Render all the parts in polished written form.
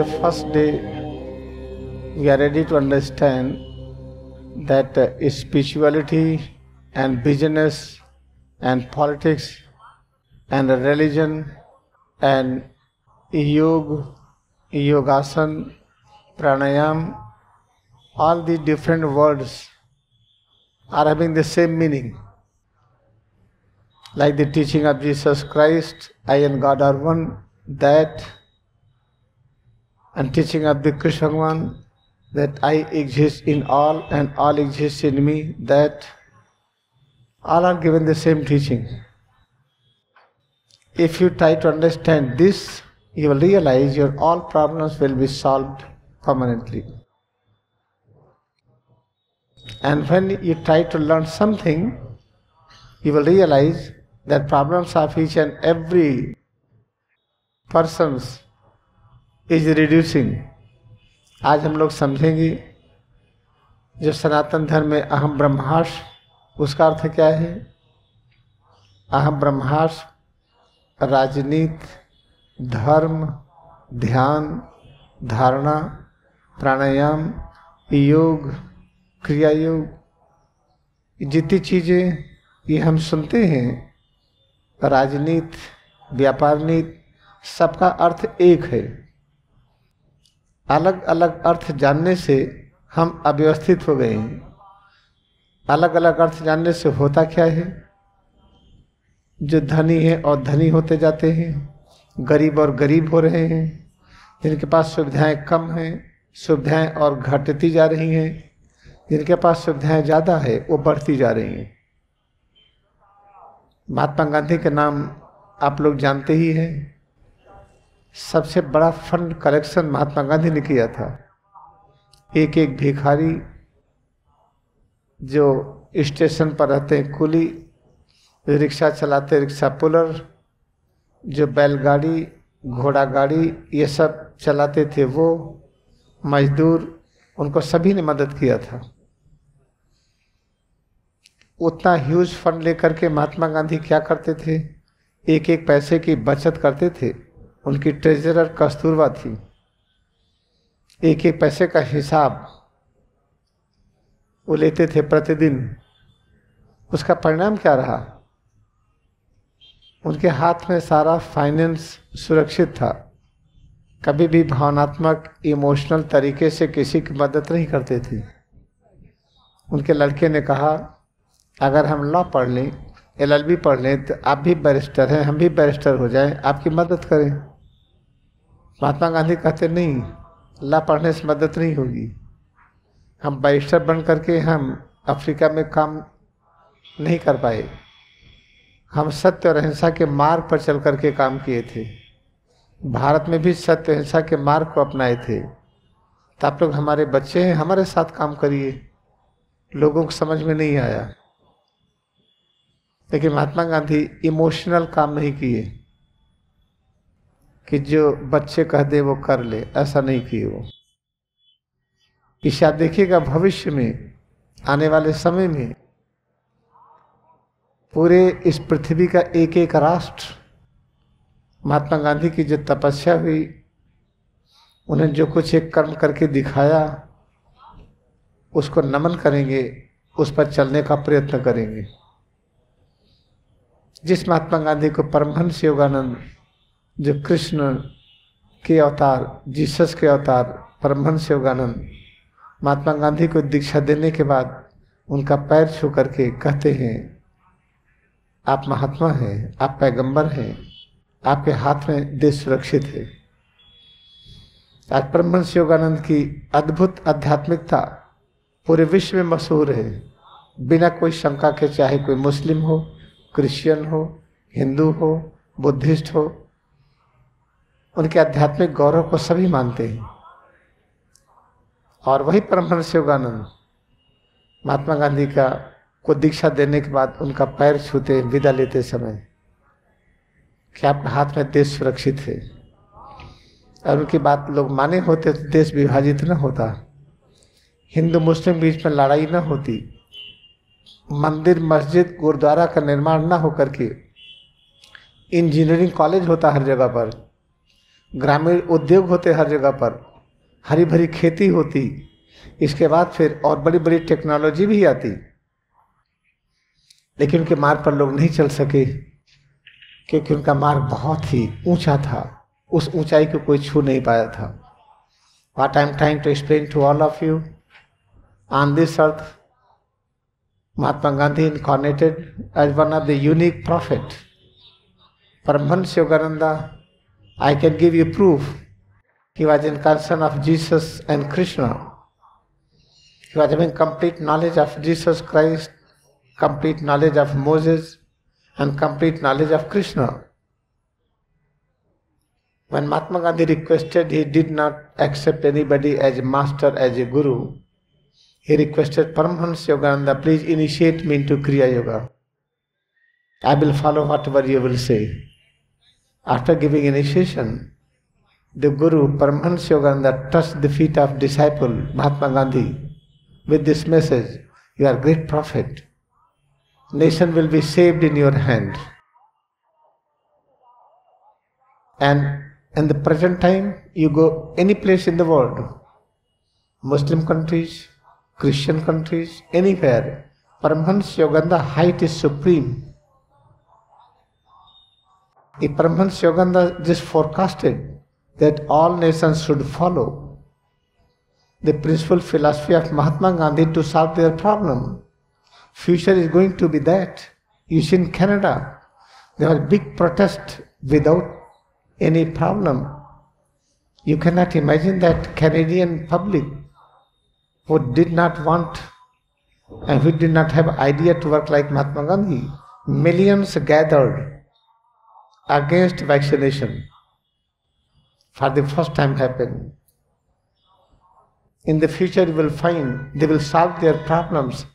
first day we are ready to understand that spirituality and business and politics and religion and yoga, yogasan, pranayam, all the different words are having the same meaning. Like the teaching of Jesus Christ, I and God are one, that, and teaching of the Krishna Bhagavan, that I exist in all and all exist in me, that all are given the same teaching. If you try to understand this, you will realize your all problems will be solved permanently. And when you try to learn something, you will realize that problems of each and every persons is reducing. आज हम लोग समझेंगे जो सनातन धर्म में अहम ब्रह्मास्त्र, उसका अर्थ क्या है। अहम ब्रह्मास्त्र राजनीति, धर्म, ध्यान, धारणा, प्राणायाम, योग, क्रिया योग, जितनी चीजें ये हम सुनते हैं, राजनीति, व्यापार नीति, सबका अर्थ एक है। अलग अलग अर्थ जानने से हम अव्यवस्थित हो गए हैं। अलग अलग अर्थ जानने से होता क्या है, जो धनी है और धनी होते जाते हैं, गरीब और गरीब हो रहे हैं, जिनके पास सुविधाएं कम हैं सुविधाएं और घटती जा रही हैं, जिनके पास सुविधाएं ज़्यादा है वो बढ़ती जा रही हैं। महात्मा गांधी के नाम आप लोग जानते ही हैं। सबसे बड़ा फंड कलेक्शन महात्मा गांधी ने किया था। एक एक भिखारी जो स्टेशन पर रहते हैं, कुली, रिक्शा चलाते रिक्शा पुलर, जो बैलगाड़ी, घोड़ा गाड़ी ये सब चलाते थे, वो मजदूर, उनको सभी ने मदद किया था। उतना ह्यूज फंड लेकर के महात्मा गांधी क्या करते थे, एक एक पैसे की बचत करते थे। उनकी ट्रेजरर कस्तूरबा थी। एक एक पैसे का हिसाब वो लेते थे प्रतिदिन। उसका परिणाम क्या रहा, उनके हाथ में सारा फाइनेंस सुरक्षित था। कभी भी भावनात्मक इमोशनल तरीके से किसी की मदद नहीं करते थे। उनके लड़के ने कहा, अगर हम लॉ पढ़ लें, LLB पढ़ लें, तो आप भी बैरिस्टर हैं, हम भी बैरिस्टर हो जाएं, आपकी मदद करें। महात्मा गांधी कहते नहीं, लॉ पढ़ने से मदद नहीं होगी। हम बैरिस्टर बन करके हम अफ्रीका में काम नहीं कर पाए। हम सत्य और अहिंसा के मार्ग पर चल करके काम किए थे। भारत में भी सत्य अहिंसा के मार्ग को अपनाए थे। तो आप लोग हमारे बच्चे हैं, हमारे साथ काम करिए। लोगों को समझ में नहीं आया। लेकिन महात्मा गांधी इमोशनल काम नहीं किए कि जो बच्चे कह दे वो कर ले, ऐसा नहीं किए वो। ईशा देखिएगा भविष्य में, आने वाले समय में पूरे इस पृथ्वी का एक एक राष्ट्र महात्मा गांधी की जो तपस्या हुई, उन्हें जो कुछ एक कर्म करके दिखाया, उसको नमन करेंगे, उस पर चलने का प्रयत्न करेंगे। जिस महात्मा गांधी को परमहंस योगानंद, जो कृष्ण के अवतार, जीसस के अवतार परमहंस योगानंद, महात्मा गांधी को दीक्षा देने के बाद उनका पैर छू करके कहते हैं, आप महात्मा हैं, आप पैगंबर हैं, आपके हाथ में देश सुरक्षित है। आज परमहंस योगानंद की अद्भुत आध्यात्मिकता पूरे विश्व में मशहूर है। बिना कोई शंका के, चाहे कोई मुस्लिम हो, क्रिश्चियन हो, हिंदू हो, बुद्धिस्ट हो, उनके आध्यात्मिक गौरव को सभी मानते हैं। और वही परमहंस योगानंद महात्मा गांधी को दीक्षा देने के बाद उनका पैर छूते विदा लेते समय कि आपके हाथ में देश सुरक्षित है। और उनकी बात लोग माने होते तो देश विभाजित न होता, हिंदू मुस्लिम बीच में लड़ाई न होती, मंदिर मस्जिद गुरुद्वारा का निर्माण न होकर के इंजीनियरिंग कॉलेज होता हर जगह पर, ग्रामीण उद्योग होते हर जगह पर, हरी भरी खेती होती, इसके बाद फिर और बड़ी बड़ी टेक्नोलॉजी भी आती, लेकिन उनके मार्ग पर लोग नहीं चल सके क्योंकि उनका मार्ग बहुत ही ऊंचा था, उस ऊंचाई को कोई छू नहीं पाया था। What I am trying to explain to all of you, on this earth, Mahatma Gandhi incarnated as one of the unique prophet. Paramahansa Yogananda, I can give you proof. He was incarnation of Jesus and Krishna. He was having complete knowledge of Jesus Christ, complete knowledge of Moses, and complete knowledge of Krishna. When Mahatma Gandhi requested, he did not accept anybody as a master, as a guru. He requested Paramahansa Yogananda, please initiate me into Kriya Yoga. I will follow whatever you will say. After giving initiation, the Guru Paramahansa Yogananda touched the feet of disciple Mahatma Gandhi with this message, you are great prophet. Nation will be saved in your hand. And in the present time, you go any place in the world, Muslim countries, Christian countries, anywhere, Paramahansa Yogananda height is supreme. If Paramahansa Yogananda just forecasted that all nations should follow the principal philosophy of Mahatma Gandhi to solve their problem, future is going to be that. You see in Canada, there was big protest without any problem. You cannot imagine that Canadian public who did not want and who did not have idea to work like Mahatma Gandhi, millions gathered against vaccination. For the first time happened. In the future you will find they will solve their problems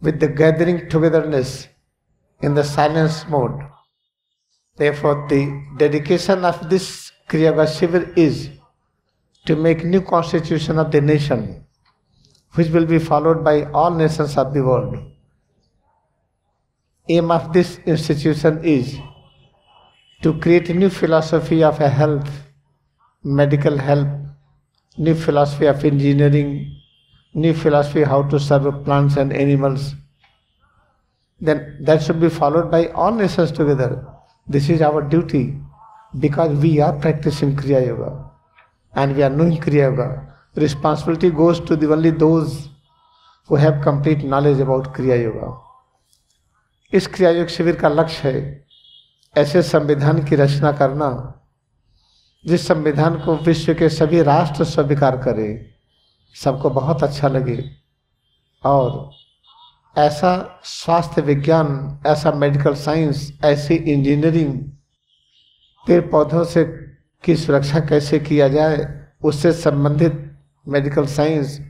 with the gathering togetherness in the silence mode. Therefore, the dedication of this Kriya Yoga Shivir is to make new constitution of the nation, which will be followed by all nations of the world. Aim of this institution is to create a new philosophy of health, medical help, new philosophy of engineering, new philosophy how to serve plants and animals. Then that should be followed by all nations together. This is our duty because we are practicing Kriya Yoga and we are knowing Kriya Yoga. Responsibility goes to only those who have complete knowledge about Kriya Yoga. इस क्रिया योग शिविर का लक्ष्य है ऐसे संविधान की रचना करना जिस संविधान को विश्व के सभी राष्ट्र स्वीकार करें, सबको बहुत अच्छा लगे, और ऐसा स्वास्थ्य विज्ञान, ऐसा मेडिकल साइंस, ऐसी इंजीनियरिंग, पेड़ पौधों से की सुरक्षा कैसे किया जाए, उससे संबंधित मेडिकल साइंस,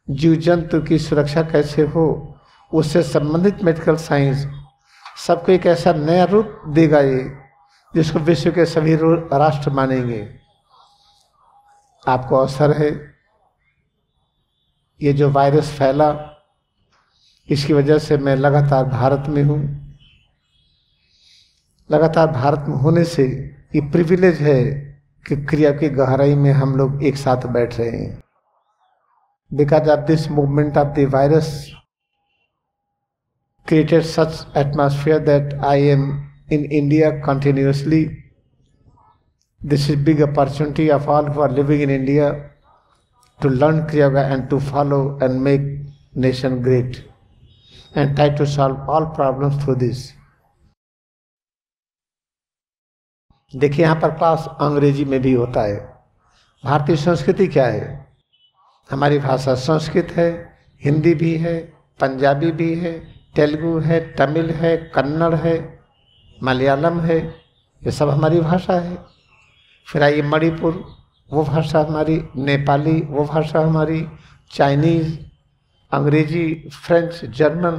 जीव जंतु की सुरक्षा कैसे हो, उससे संबंधित मेडिकल साइंस, सबको एक ऐसा नया रूप देगा ये जिसको विश्व के सभी राष्ट्र मानेंगे। आपको अवसर है, ये जो वायरस फैला इसकी वजह से मैं लगातार भारत में हूँ। लगातार भारत में होने से ये प्रिविलेज है कि क्रिया की गहराई में हम लोग एक साथ बैठ रहे हैं। Because of this movement of the virus created such atmosphere that I am in India continuously. This is big opportunity of all who are living in India to learn Kriya Yoga and to follow and make nation great and try to solve all problems through this. देखिए यहाँ पर class अंग्रेजी में भी होता है। भारतीय संस्कृति क्या है? हमारी भाषा संस्कृत है, हिंदी भी है, पंजाबी भी है, तेलुगु है, तमिल है, कन्नड़ है, मलयालम है, ये सब हमारी भाषा है। फिर आइए मणिपुर, वो भाषा हमारी, नेपाली वो भाषा हमारी, चाइनीज़, अंग्रेजी, फ्रेंच, जर्मन,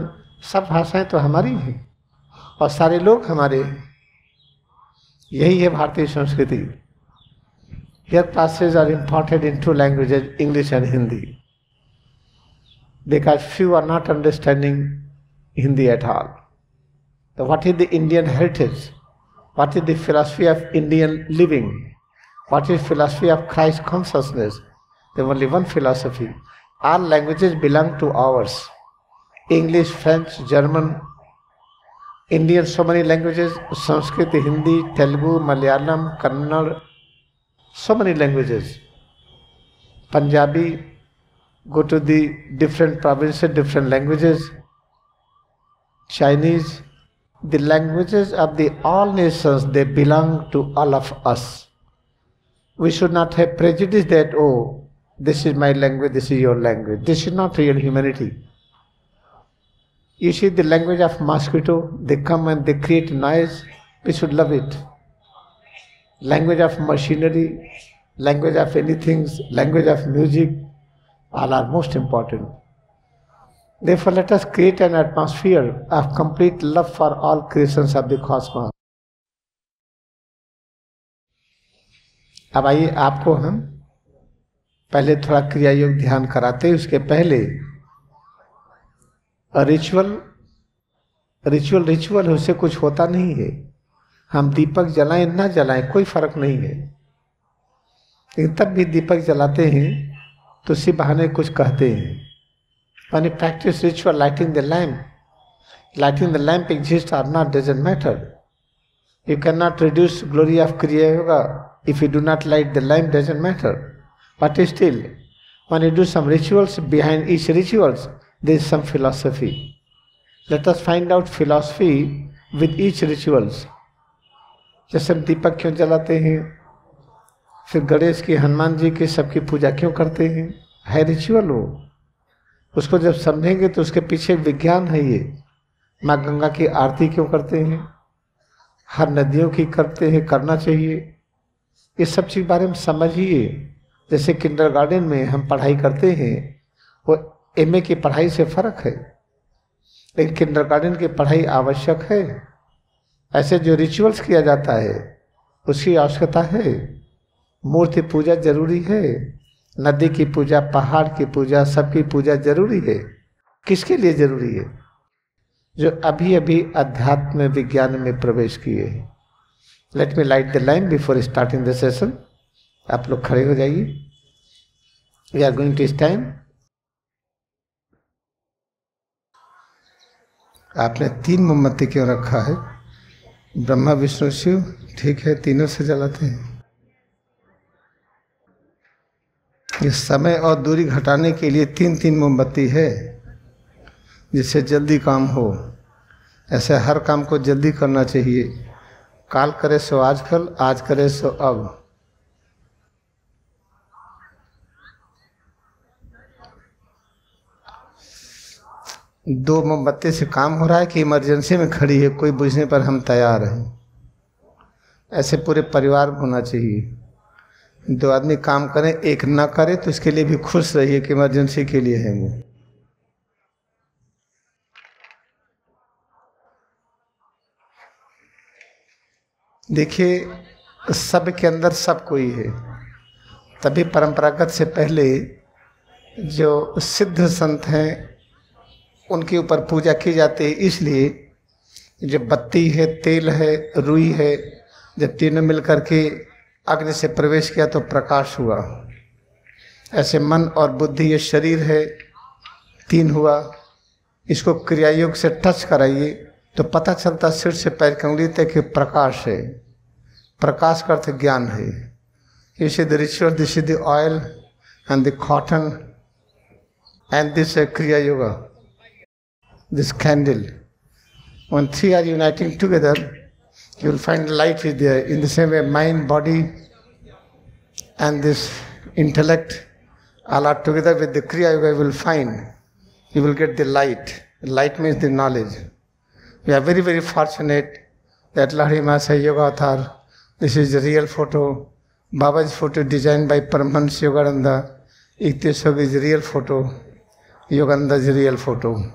सब भाषाएं तो हमारी हैं और सारे लोग हमारे। यही है भारतीय संस्कृति। Here classes are imparted in two languages, English and Hindi, because few are not understanding Hindi at all. So what is the Indian heritage? What is the philosophy of Indian living? What is philosophy of Christ consciousness? There is only one philosophy. All languages belong to ours. English, French, German, Indian, so many languages, Sanskrit, Hindi, Telugu, Malayalam, Kannada, so many languages. Punjabi, go to the different provinces, different languages. Chinese, the languages of the all nations, they belong to all of us. We should not have prejudice that, oh, this is my language, this is your language. This is not real humanity. You see the language of mosquito, they come and they create noise, we should love it. Language of machinery, language of anything, language of music, all are most important. Therefore, let us create an atmosphere of complete love for all creations of the cosmos. अब आइए आपको हम पहले थोड़ा क्रिया योग ध्यान कराते हैं। उसके पहले रिचुअल उससे कुछ होता नहीं है। हम दीपक जलाएं ना जलाएं कोई फर्क नहीं है, लेकिन तब भी दीपक जलाते हैं तो इसी बहाने कुछ कहते हैं। When you practice ritual, lighting the lamp exists or not doesn't matter. You cannot reduce glory of Kriya Yoga. If you do not light the lamp, doesn't matter. But still, when you do some rituals, behind each rituals, there is some philosophy. Let us find out philosophy with each rituals. जैसे हम दीपक क्यों जलाते हैं, फिर गणेश की, हनुमान जी की, सबकी पूजा क्यों करते हैं, है रिचुअल वो। उसको जब समझेंगे तो उसके पीछे विज्ञान है। ये माँ गंगा की आरती क्यों करते हैं, हर नदियों की करते हैं, करना चाहिए। ये सब चीज़ बारे में समझिए। जैसे किंडरगार्टन में हम पढ़ाई करते हैं, वो एमए की पढ़ाई से फर्क है, लेकिन किंडरगार्टन की पढ़ाई आवश्यक है। ऐसे जो रिचुअल्स किया जाता है उसकी आवश्यकता है। मूर्ति पूजा जरूरी है, नदी की पूजा, पहाड़ की पूजा, सबकी पूजा जरूरी है। किसके लिए जरूरी है? जो अभी अभी अध्यात्म विज्ञान में प्रवेश किए हैं। Let me light the lamp before starting the session. आप लोग खड़े हो जाइए। We are going to stand. आपने 3 मोमबत्ती क्यों रखा है? ब्रह्मा विष्णु शिव, ठीक है, तीनों से जलाते हैं। ये समय और दूरी घटाने के लिए 3-3 मोमबत्ती है, जिससे जल्दी काम हो। ऐसे हर काम को जल्दी करना चाहिए। काल करे सो आजकल, आज करे सो अब। दो मोमबत्ती से काम हो रहा है कि इमरजेंसी में खड़ी है, कोई बुझने पर हम तैयार हैं। ऐसे पूरे परिवार में होना चाहिए। 2 आदमी काम करें, एक ना करे तो इसके लिए भी खुश रहिए कि इमरजेंसी के लिए है वो। देखिए, सब के अंदर सब कोई है। तभी परंपरागत से पहले जो सिद्ध संत हैं उनके ऊपर पूजा की जाती है। इसलिए जो बत्ती है, तेल है, रुई है, जब तीनों मिलकर के अग्नि से प्रवेश किया तो प्रकाश हुआ। ऐसे मन और बुद्धि, ये शरीर है, 3 हुआ। इसको क्रिया योग से टच कराइए तो पता चलता सिर से पैर की उंगली तक कि प्रकाश है। प्रकाश का अर्थ ज्ञान है। इस the ritual, this is the oil and the cotton and this क्रिया yoga, this candle. When 3 are uniting together, you will find light is there. In the same way, mind, body and this intellect all are together with the Kriya Yoga. You will find, you will get the light. Light means the knowledge. We are very, very fortunate that Lahiri Mahasaya Yoga Avatar, this is the real photo. Baba's photo designed by Paramahansa Yogananda. Ikteswar is the real photo. Yogananda is the real photo.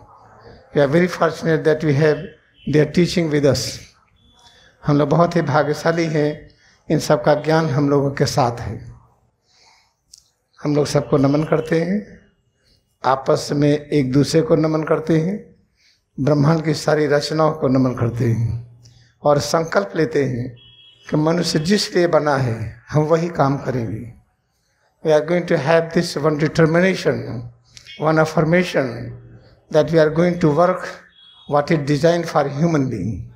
We are very fortunate that we have their teaching with us. हम लोग बहुत ही भाग्यशाली हैं, इन सब का ज्ञान हम लोगों के साथ है। हम लोग सबको नमन करते हैं, आपस में एक दूसरे को नमन करते हैं, ब्रह्मांड की सारी रचनाओं को नमन करते हैं और संकल्प लेते हैं कि मनुष्य जिस लिए बना है हम वही काम करेंगे। We are going to have this one determination, one affirmation that we are going to work what is design for human being.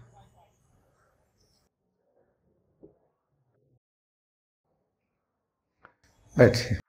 बैठिए।